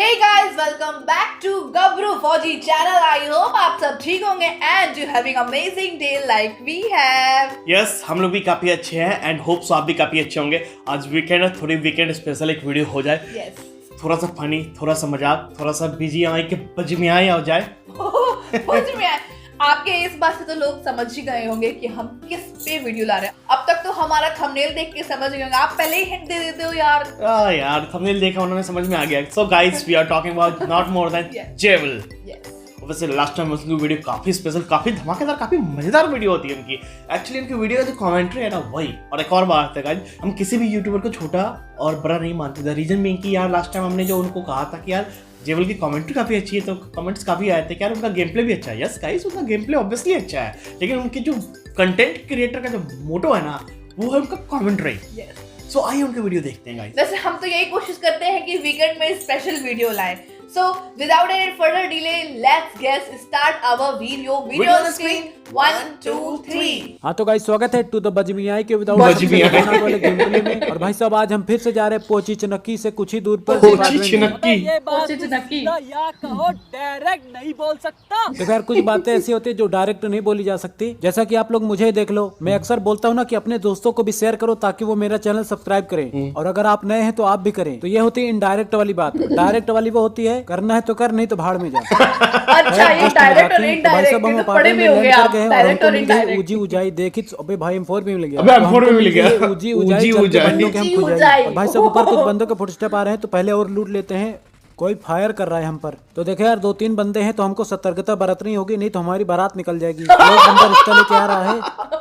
Hey guys, welcome back to Gabru Fauji channel. I hope आप सब ठीक होंगे and you having amazing day like we have. Yes, हम लोग भी काफी अच्छे हैं एंड होप सो आप भी काफी अच्छे होंगे। आज वीकेंड है, थोड़ी वीकेंड स्पेशल एक वीडियो हो जाए। Yes. थोड़ा सा फनी, थोड़ा सा मजाक, थोड़ा सा बीजीएमआई के बजमियाई हो जाए। बजमियाई। आपके इस बात से तो लोग समझ ही गए होंगे कि हम किस पे वीडियो ला रहे हैं। अब तक तो हमारा थंबनेल देख के समझ गए होंगे। आप पहले ही हिंट दे देते हो यार। यार थंबनेल देखा उन्होंने समझ में आ गया। So guys, we are talking about not more than Jewel. Yes. वैसे लास्ट टाइम उसकी वीडियो काफी स्पेशल, काफी धमाकेदार, काफी मजेदार वीडियो होती है उनकी। एक्चुअली उनकी वीडियो का जो कमेंट्री है ना वही। और एक और बात है गाइस, हम किसी भी यूट्यूबर को छोटा और बड़ा नहीं मानते। द रीजन बीइंग कि यार लास्ट टाइम हमने जो उनको कहा था कि यार जेवल की कमेंट्री काफी अच्छी है, तो कमेंट्स काफी आए थे कि यार उनका गेम प्ले भी अच्छा है। यस गाइस, उनका गेम प्ले ऑब्वियसली अच्छा है, लेकिन उनके जो कंटेंट क्रिएटर का जो मोटो है ना वो है उनका कमेंट्री। सो आइए उनकी वीडियो देखते हैं गाइस। वैसे हम तो यही कोशिश करते हैं कि वीकेंड में स्पेशल वीडियो लाएं। So without any further delay, let's get start our video. Video on the screen. 1, 2, 3. हाँ तो गाइस, स्वागत है टू द बजमियाई के विदाउट वाले गेम प्ले में। और भाई साहब आज हम फिर से जा रहे हैं पोची चनक्की से कुछ ही दूर पर। पोची चनक्की या कहो डायरेक्ट नहीं बोल सकता। देखो यार, कुछ बातें ऐसी होती है जो डायरेक्ट नहीं बोली जा सकती। जैसा कि आप लोग मुझे देख लो, मैं अक्सर बोलता हूँ ना कि अपने दोस्तों को भी शेयर करो ताकि वो मेरा चैनल सब्सक्राइब करें, और अगर आप नए हैं तो आप भी करें। तो ये होती है इनडायरेक्ट वाली बात। डायरेक्ट वाली वो होती है करना है तो कर, नहीं तो भाड़ में जा। अच्छा, ये डायरेक्ट और इनडायरेक्ट तो पढ़े में हो गया। डायरेक्ट और इनडायरेक्ट। उजी उजाई देखी, अबे भाई M4 भी मिल गया। अबे M4 भी मिल गया। उजी उजाई बंदों के हम खुजाई। और भाई साहब ऊपर कुछ बंदों के फुटस्टेप आ रहे हैं, तो पहले और लूट लेते हैं। कोई फायर कर रहा है हम पर, तो देखे यार 2-3 बंदे हैं, तो हमको सतर्कता बरतनी होगी, नहीं तो हमारी बारात निकल जाएगी। एक बंदा रिश्ता लेके आ रहा है,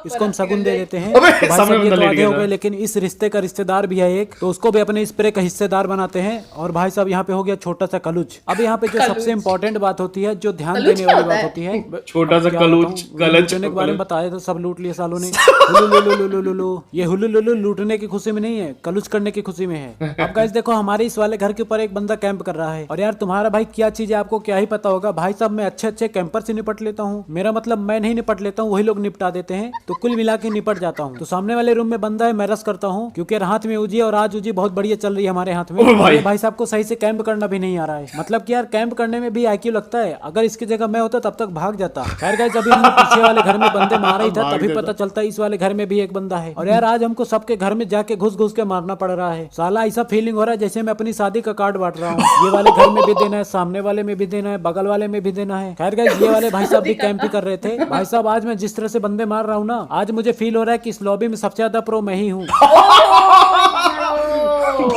इसको हम शगुन दे देते हैं। तो भाई साहब ये तो आधे हो गए, लेकिन इस रिश्ते का रिश्तेदार भी है एक, तो उसको भी अपने स्प्रे का हिस्सेदार बनाते हैं। और भाई साहब यहाँ पे हो गया छोटा सा कलुच। अब यहाँ पे जो सबसे इम्पोर्टेंट बात होती है, जो ध्यान देने वाली बात होती है, छोटा सा कलुच के बारे में बताया तो सब लूट लिया सालों ने। ये हुलुलुलु लूटने की खुशी में नहीं है, कलुच करने की खुशी में है। अब गाइस देखो, हमारे इस वाले घर के ऊपर एक बंदा कैंप कर रहा है। और यार तुम्हारा भाई क्या चीज है आपको क्या ही पता होगा। भाई साहब मैं अच्छे कैंपर से निपट लेता हूँ। मेरा मतलब मैं नहीं निपट लेता हूँ, वही लोग निपटा देते हैं, तो कुल मिला के निपट जाता हूँ। तो सामने वाले रूम में बंदा है, मैं रस करता हूँ, क्योंकि हाथ में उजी, और आज उजी बहुत बढ़िया चल रही है हमारे हाथ में। भाई साहब को सही से कैंप करना भी नहीं आ रहा है। मतलब कि यार कैंप करने में भी IQ लगता है। अगर इसकी जगह मैं होता तब तक भाग जाता। खैर गाइस, अभी हमने पीछे वाले घर में बंदे मारा ही था, तभी पता चलता इस वाले घर में भी एक बंदा है। और यार आज हमको सबके घर में जाके घुस के मारना पड़ रहा है। साला ऐसा फीलिंग हो रहा है जैसे मैं अपनी शादी का कार्ड बांट रहा हूँ। ये वाले घर में भी देना है, सामने वाले में भी देना है, बगल वाले में भी देना है। खैर गाइस, ये वाले भाई साहब भी कैंप ही कर रहे थे। भाई साहब आज मैं जिस तरह से बंदे मार रहा हूँ ना, आज मुझे फील हो रहा है कि इस लॉबी में सबसे ज्यादा प्रो मैं ही हूँ।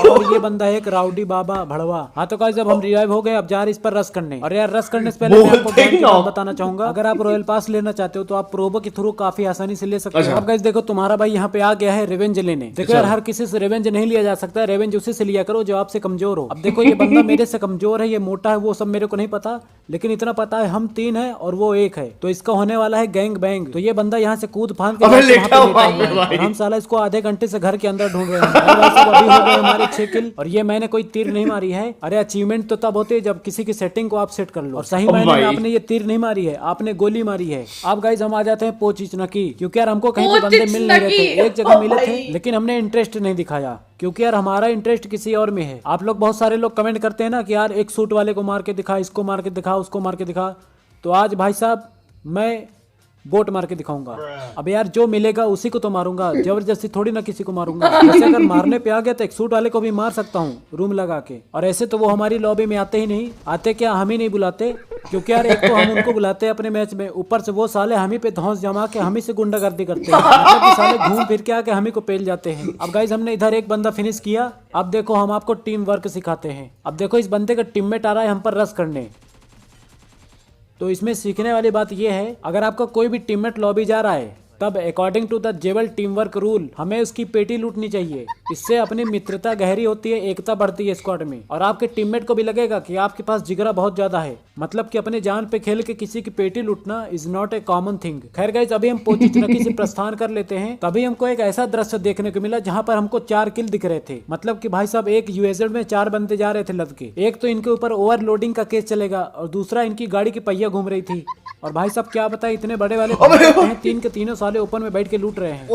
और ये बंदा है एक राउडी बाबा भड़वा। हाँ तो गाइस, जब हम रिवाइव हो गए, अब जा रहे इस पर रस करने। और यार रस करने से पहले मैं आपको बताना चाहूंगा, अगर आप रॉयल पास लेना चाहते हो तो आप प्रोबो के थ्रू काफी आसानी से ले सकते हो। अब गाइस देखो, तुम्हारा भाई यहाँ पे आ गया है रिवेंज लेने। देखो यार, हर किसी से रिवेंज नहीं लिया जा सकता। रिवेंज उसी से लिया करो जो आपसे कमजोर हो। अब देखो, ये बंदा मेरे से कमजोर है, ये मोटा है, वो सब मेरे को नहीं पता, लेकिन इतना पता है हम 3 हैं और वो 1 है, तो इसका होने वाला है गैंग बैंग। तो ये बंदा यहाँ से कूद फांद के हम साला इसको आधे घंटे से घर के अंदर ढूंढ रहे हैं। हमारे 6 किल, और ये मैंने कोई तीर नहीं मारी है। अरे अचीवमेंट तो तब होते है जब किसी की सेटिंग को आप सेट कर लो। और सही मायने में आपने ये तीर नहीं मारी है, आपने गोली मारी है। अब गाइस हम आ जाते हैं पोची चनक्की, क्योंकि यार हमको कहीं पे बंदे मिल नहीं रहे थे। एक जगह मिले थे, लेकिन हमने इंटरेस्ट नहीं दिखाया, क्योंकि यार हमारा इंटरेस्ट किसी और में है। आप लोग बहुत सारे लोग कमेंट करते हैं ना कि यार एक सूट वाले को मार के दिखा, इसको मार के दिखा, उसको मार के दिखा। तो आज भाई साहब मैं बोट मार के दिखाऊंगा। अब यार जो मिलेगा उसी को तो मारूंगा, जबरदस्ती थोड़ी ना किसी को मारूंगा। वैसे अगर मारने पे आ गया तो एक सूट वाले को भी मार सकता हूँ रूम लगा के। और ऐसे तो वो हमारी लॉबी में आते ही नहीं। आते क्या, हम ही नहीं बुलाते, क्योंकि यार एक तो हम उनको बुलाते हैं अपने मैच में, ऊपर से वो साले हम ही पे धौंस जमा के हम ही से गुंडागर्दी करते हैं। मतलब कि साले घूम फिर के आके हम ही को पेल जाते हैं। अब गाइस हमने इधर एक बंदा फिनिश किया। अब देखो हम आपको टीम वर्क सिखाते हैं। अब देखो इस बंदे का टीममेट आ रहा है हम पर रस करने। तो इसमें सीखने वाली बात यह है, अगर आपका कोई भी टीममेट लॉबी जा रहा है, तब according to the jewel team work rule हमें उसकी पेटी लूटनी चाहिए। इससे अपनी मित्रता गहरी होती है, एकता बढ़ती है स्क्वाड में, और आपके टीममेट को भी लगेगा कि आपके पास जिगरा बहुत ज्यादा है। मतलब कि अपने जान पे खेल के किसी की पेटी लूटना is not a common thing. खैर गाइस, अभी हम पोची चनक्की से प्रस्थान कर लेते हैं। तभी हमको एक ऐसा दृश्य देखने को मिला जहाँ पर हमको 4 किल दिख रहे थे। मतलब कि भाई साहब एक यूएसएड में 4 बंदे जा रहे थे लद के। एक तो इनके ऊपर ओवरलोडिंग का केस चलेगा, और दूसरा इनकी गाड़ी की पहिया घूम रही थी। और भाई साहब क्या बताए, इतने बड़े वाले 3 के तीनों साले ओपन में बैठ के लूट रहे हैं।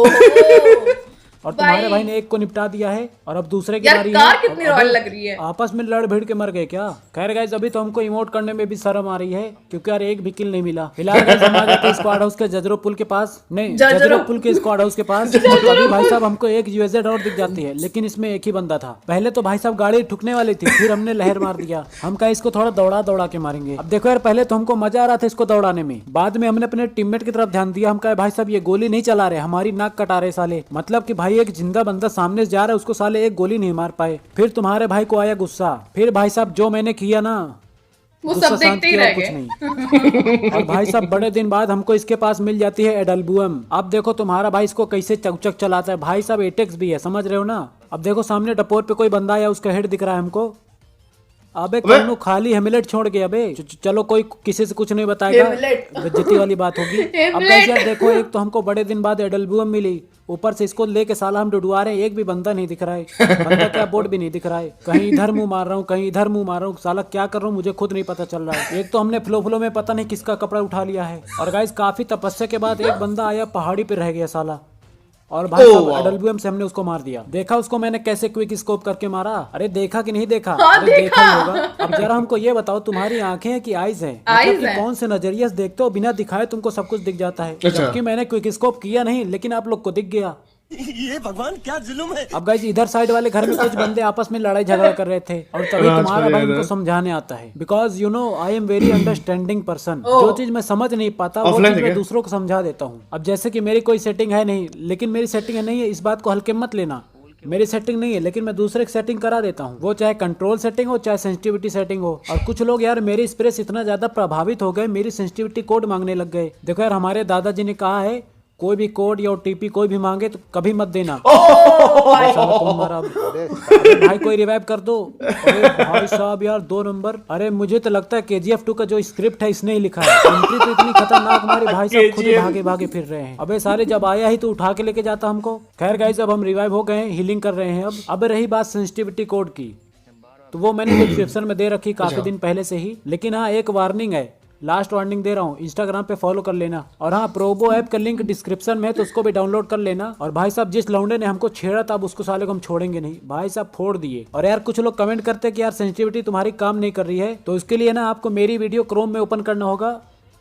और तुम्हारे भाई ने एक को निपटा दिया है और अब दूसरे की यार बारी कार है। कितनी अब रॉयल लग रही है। आपस में लड़ भिड़ के मर गए क्या? खैर गाइस अभी तो हमको इमोट करने में भी शर्म आ रही है क्योंकि यार एक भी किल नहीं मिला। फिलहाल गाइस हम आ गए थे स्क्वाड हाउस के जजरो पुल के पास, नहीं जजरो पुल के स्क्वाड हाउस के पास। तो अभी भाई साहब हमको एक यूएजेड और दिख जाती है, लेकिन इसमें एक ही बंदा था। पहले तो भाई साहब गाड़ी ठुकने वाली थी, फिर हमने लहर मार दिया। हम कहा इसको थोड़ा दौड़ा दौड़ा के मारेंगे। अब देखो यार पहले तो हमको मजा आ रहा था इसको दौड़ाने में, बाद में हमने अपने टीममेट की तरफ ध्यान दिया। हम कहा भाई साहब ये गोली नहीं चला रहे, हमारी नाक कटा रहे साले। मतलब कि भाई एक जिंदा बंदा सामने से जा रहा है, उसको साले एक गोली नहीं मार पाए। फिर तुम्हारे भाई को आया गुस्सा, फिर भाई साहब जो मैंने किया ना वो गुस्सा सब शांत देखते ही किया, रह कुछ गए। नहीं। और भाई साहब बड़े दिन बाद हमको इसके पास मिल जाती है एडल्बुअम। अब देखो तुम्हारा भाई इसको कैसे चकचक चलाता है। भाई साहब एटेक्स भी है, समझ रहे हो ना। अब देखो सामने टपोर पे कोई बंदा आया, उसका हेड दिख रहा है हमको। अबे कौनो खाली हेमलेट छोड़ के, अबे चलो कोई किसी से कुछ नहीं बताएगा, हेमलेट। बेइज्जती वाली बात होगी। अब गाइस यार देखो एक तो हमको बड़े दिन बाद एडल्बुअम मिली, ऊपर से इसको लेके साला हम डुडुआ रहे हैं, एक भी बंदा नहीं दिख रहा है। बंदा क्या बोर्ड भी नहीं दिख रहा है, कहीं इधर मुंह मार रहा हूँ कहीं इधर मुंह मार रहा हूँ, साला क्या कर रहा हूँ मुझे खुद नहीं पता चल रहा है। एक तो हमने फ्लो में पता नहीं किसका कपड़ा उठा लिया है। और गाइस काफी तपस्या के बाद एक बंदा आया, पहाड़ी पे रह गया साला, और भाई साहब एडल्बुअम से हमने उसको मार दिया। देखा उसको मैंने कैसे क्विक स्कोप करके मारा? अरे देखा कि नहीं देखा? अरे देखा ही होगा। अब जरा हमको ये बताओ तुम्हारी आंखें हैं कि आईज है? मतलब कि कौन से नजरिए से देखते हो, बिना दिखाए तुमको सब कुछ दिख जाता है। जबकि मैंने क्विक स्कोप किया नहीं, लेकिन आप लोग को दिख गया। ये भगवान क्या जुल्म है। अब गाइस इधर साइड वाले घर में कुछ बंदे आपस में लड़ाई झगड़ा कर रहे थे, और तभी तुम्हारा भाई उनको समझाने आता है। Because you know I am very understanding person. जो चीज मैं समझ नहीं पाता वो चीज मैं दूसरों को समझा देता हूँ। अब जैसे कि मेरी कोई सेटिंग है नहीं, लेकिन मेरी सेटिंग नहीं है, इस बात को हल्के मत लेना। मेरी सेटिंग नहीं है लेकिन मैं दूसरे की सेटिंग करा देता हूँ, वो चाहे कंट्रोल सेटिंग हो चाहे सेंसिटिविटी सेटिंग हो। और कुछ लोग यार मेरे स्प्रे से इतना ज्यादा प्रभावित हो गए, मेरी सेंसिटिविटी कोड मांगने लग गए। देखो यार हमारे दादाजी ने कहा है कोई भी कोड या ओटीपी कोई भी मांगे तो कभी मत देना। भाई कोई रिवाइव कर दो। अरे भाई साहब यार 2 नंबर। अरे मुझे तो लगता है KGF 2 का जो स्क्रिप्ट है इसने ही लिखा है। एंट्री तो इतनी खतरनाक हमारे भाई साहब खुद ही भागे भागे फिर रहे हैं। अबे सारे जब आया ही तो उठा के लेके जाता हमको। खैर गाइस अब हम रिवाइव हो गए हैं, हीलिंग कर रहे हैं। अब रही बात सेंसिटिविटी कोड की, तो वो मैंने डिस्क्रिप्शन में दे रखी काफी दिन पहले से ही। लेकिन हाँ एक वार्निंग है, लास्ट वार्निंग दे रहा हूँ, इंस्टाग्राम पे फॉलो कर लेना। और हाँ प्रोबो ऐप का लिंक डिस्क्रिप्शन में है, तो उसको भी डाउनलोड कर लेना। और भाई साहब जिस लौंडे ने हमको छेड़ा था अब उसको साले को हम छोड़ेंगे नहीं, भाई साहब फोड़ दिए। और यार कुछ लोग कमेंट करते हैं कि यार सेंसिटिविटी तुम्हारी काम नहीं कर रही है, तो उसके लिए ना आपको मेरी वीडियो क्रोम में ओपन करना होगा।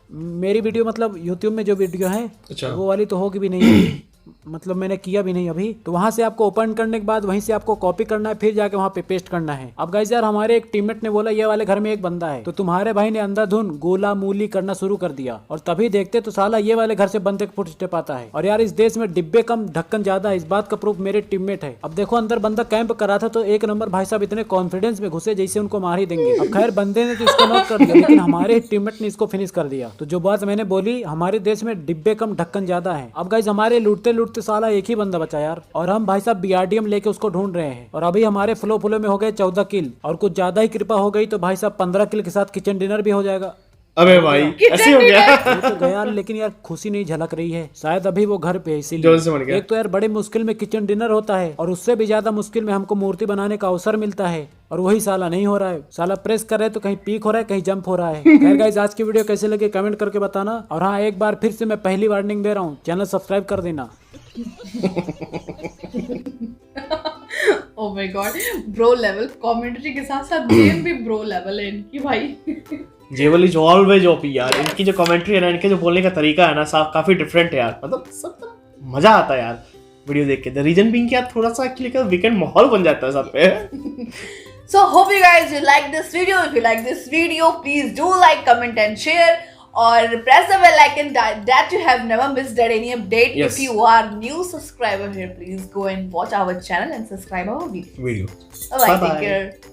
मेरी वीडियो मतलब यूट्यूब में जो वीडियो है वो वाली तो होगी भी नहीं, मतलब मैंने किया भी नहीं अभी। तो वहां से आपको ओपन करने के बाद वहीं से आपको कॉपी करना है, फिर जाके वहां पे पेस्ट करना है। अब गाइस यार हमारे एक टीममेट ने बोला ये वाले घर में एक बंदा है, तो तुम्हारे भाई ने अंधाधुन गोला मूली करना शुरू कर दिया। और तभी देखते तो साला ये वाले घर से बंदे का फुटस्टेप आता है। और यार इस देश में डिब्बे कम ढक्कन ज्यादा है, इस बात का प्रूफ मेरे टीममेट है। अब देखो अंदर बंदा कैंप करा था, तो 1 नंबर भाई साहब इतने कॉन्फिडेंस में घुसे जैसे उनको मार ही देंगे। अब खैर बंदे ने तो इसको नॉक कर दिया, लेकिन हमारे टीममेट ने इसको फिनिश कर दिया। तो जो बात मैंने बोली हमारे देश में डिब्बे कम ढक्कन ज्यादा है। अब गाइस हमारे लूटते लूटते साला एक ही बंदा बचा यार, और हम भाई साहब BRDM लेके उसको ढूंढ रहे हैं। और अभी हमारे फ्लो में हो गए 14 किल, और कुछ ज्यादा ही कृपा हो गई तो भाई साहब 15 किल के साथ किचन डिनर भी हो जाएगा। अबे भाई ऐसे हो गया। वो तो गया लेकिन यार खुशी नहीं झलक रही है, शायद अभी वो घर पे है इसीलिए। एक तो यार बड़े मुश्किल में किचन डिनर होता है, और उससे भी ज्यादा मुश्किल में हमको मूर्ति बनाने का अवसर मिलता है, और वही साला नहीं हो रहा है। साला प्रेस कर रहे तो कहीं पीक हो रहा है कहीं जंप हो रहा है। खैर गाइस आज की वीडियो कैसे लगे कमेंट करके बताना। और हाँ एक बार फिर से मैं पहली वार्निंग दे रहा हूँ, चैनल सब्सक्राइब कर देना। Oh my God, bro level commentary के साथ साथ गेम भी ब्रो लेवल है इनकी भाई। जेवल इज ऑलवेज ओपी यार, इनकी जो कमेंट्री है ना, इनके जो बोलने का तरीका है ना, साफ काफी डिफरेंट है यार। मतलब सब मजा आता है यार वीडियो देख के। द रीजन बीइंग यार थोड़ा सा एक्चुअली वीकेंड माहौल बन जाता है सब पे। So hope you guys you like this video. If you like this video, please do like, comment and share. Or press the bell icon that you have never missed at any update. Yes. If you are new subscriber here, please go and watch our channel and subscribe our video. Video Bye bye. Take care.